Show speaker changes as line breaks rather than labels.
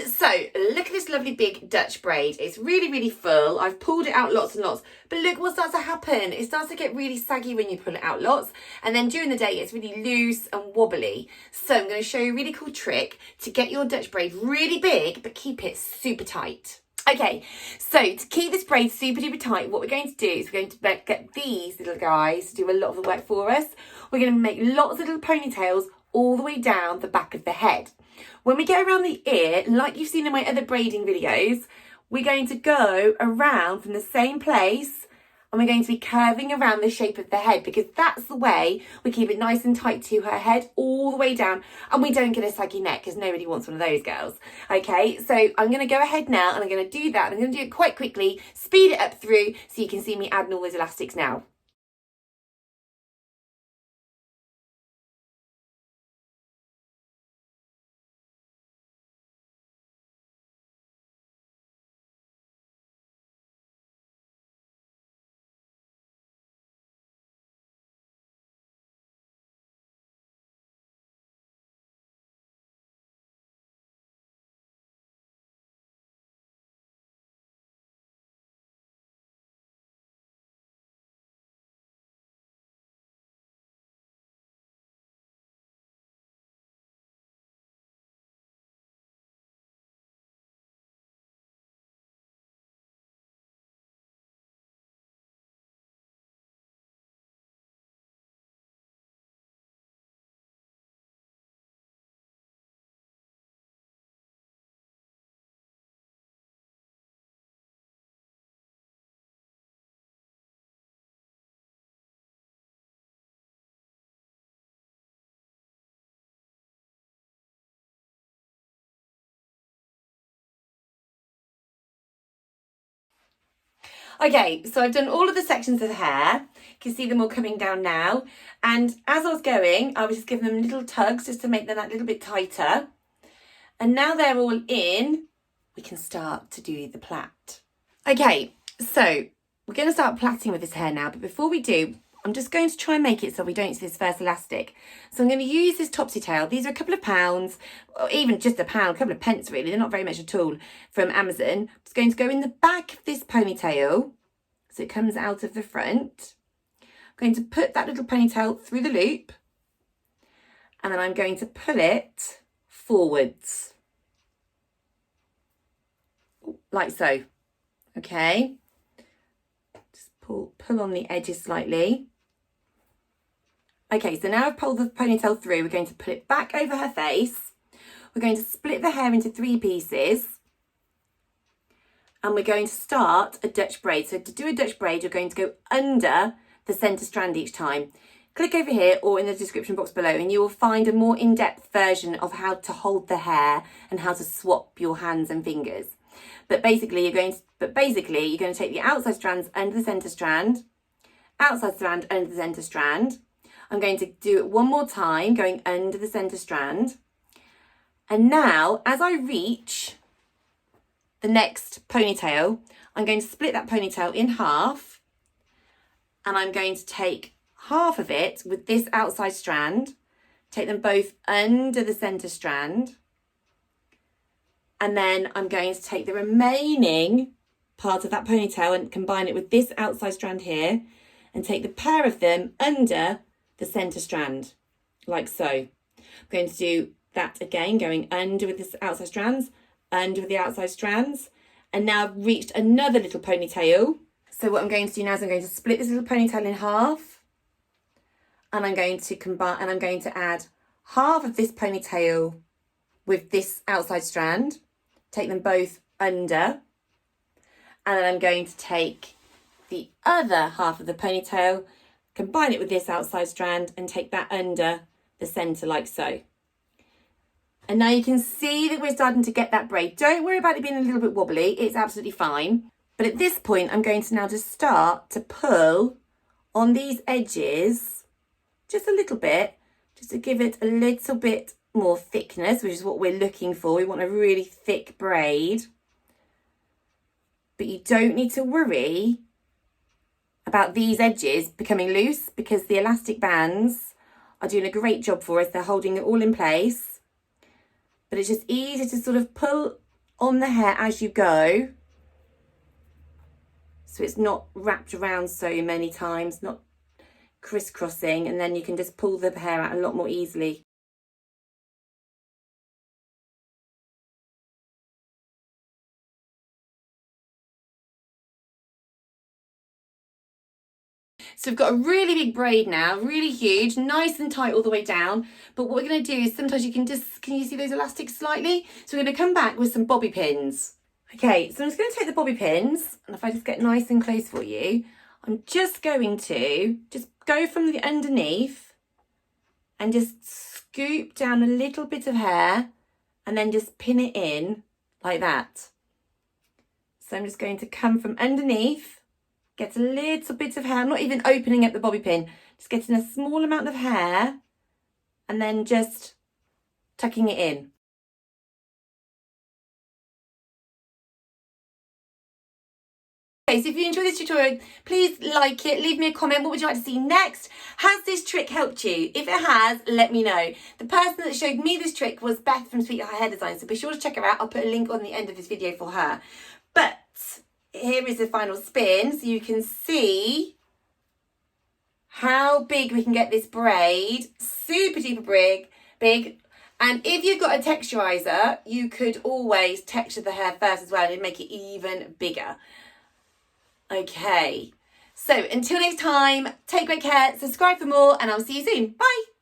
So look at this lovely big Dutch braid. It's really, really full. I've pulled it out lots and lots, but look what starts to happen. It starts to get really saggy when you pull it out lots, and then during the day it's really loose and wobbly. So I'm going to show you a really cool trick to get your Dutch braid really big, but keep it super tight. Okay, so to keep this braid super duper tight, what we're going to do is we're going to get these little guys to do a lot of the work for us. We're going to make lots of little ponytails all the way down the back of the head. When we get around the ear, like you've seen in my other braiding videos, we're going to go around from the same place, and we're going to be curving around the shape of the head, because that's the way we keep it nice and tight to her head all the way down, and we don't get a saggy neck, because nobody wants one of those girls. Okay, so I'm going to go ahead now and I'm going to do that. I'm going to do it quite quickly, speed it up through so you can see me adding all those elastics now. Okay, so I've done all of the sections of the hair. You can see them all coming down now. And as I was going, I was just giving them little tugs just to make them that little bit tighter. And now they're all in, we can start to do the plait. Okay, so we're going to start plaiting with this hair now. But before we do, I'm just going to try and make it so we don't see this first elastic. So I'm going to use this topsy tail. These are a couple of pounds, or even just a pound, a couple of pence really. They're not very much at all, from Amazon. I'm just going to go in the back of this ponytail so it comes out of the front. I'm going to put that little ponytail through the loop, and then I'm going to pull it forwards, like so. Okay, just pull on the edges slightly. Okay, so now I've pulled the ponytail through, we're going to put it back over her face. We're going to split the hair into 3 pieces, and we're going to start a Dutch braid. So to do a Dutch braid, you're going to go under the centre strand each time. Click over here or in the description box below and you will find a more in-depth version of how to hold the hair and how to swap your hands and fingers. But basically you're going to take the outside strands under the centre strand, outside strand under the centre strand. I'm going to do it one more time, going under the centre strand. And now, as I reach the next ponytail, I'm going to split that ponytail in half, and I'm going to take half of it with this outside strand, take them both under the centre strand, and then I'm going to take the remaining part of that ponytail and combine it with this outside strand here, and take the pair of them under the centre strand, like so. I'm going to do that again, going under with this outside strands, under with the outside strands, and now I've reached another little ponytail. So what I'm going to do now is I'm going to split this little ponytail in half, and I'm going to combine, and I'm going to add half of this ponytail with this outside strand, take them both under, and then I'm going to take the other half of the ponytail, combine it with this outside strand, and take that under the centre like so. And now you can see that we're starting to get that braid. Don't worry about it being a little bit wobbly, it's absolutely fine. But at this point, I'm going to now just start to pull on these edges just a little bit, just to give it a little bit more thickness, which is what we're looking for. We want a really thick braid. But you don't need to worry about these edges becoming loose, because the elastic bands are doing a great job for us. They're holding it all in place. But it's just easy to sort of pull on the hair as you go. So it's not wrapped around so many times, not crisscrossing, and then you can just pull the hair out a lot more easily. So we've got a really big braid now, really huge, nice and tight all the way down. But what we're going to do is sometimes you can you see those elastics slightly? So we're going to come back with some bobby pins. Okay, so I'm just going to take the bobby pins, and if I just get nice and close for you, I'm just going to just go from the underneath and just scoop down a little bit of hair and then just pin it in like that. So I'm just going to come from underneath, get a little bit of hair, I'm not even opening up the bobby pin, just getting a small amount of hair and then just tucking it in. Okay, so if you enjoyed this tutorial, please like it, leave me a comment. What would you like to see next? Has this trick helped you? If it has, let me know. The person that showed me this trick was Beth from Sweet Hair Design, so be sure to check her out. I'll put a link on the end of this video for her. But here is the final spin, so you can see how big we can get this braid. Super duper big. And if you've got a texturizer, you could always texture the hair first as well and make it even bigger. Okay, so until next time, take great care, subscribe for more, and I'll see you soon. Bye.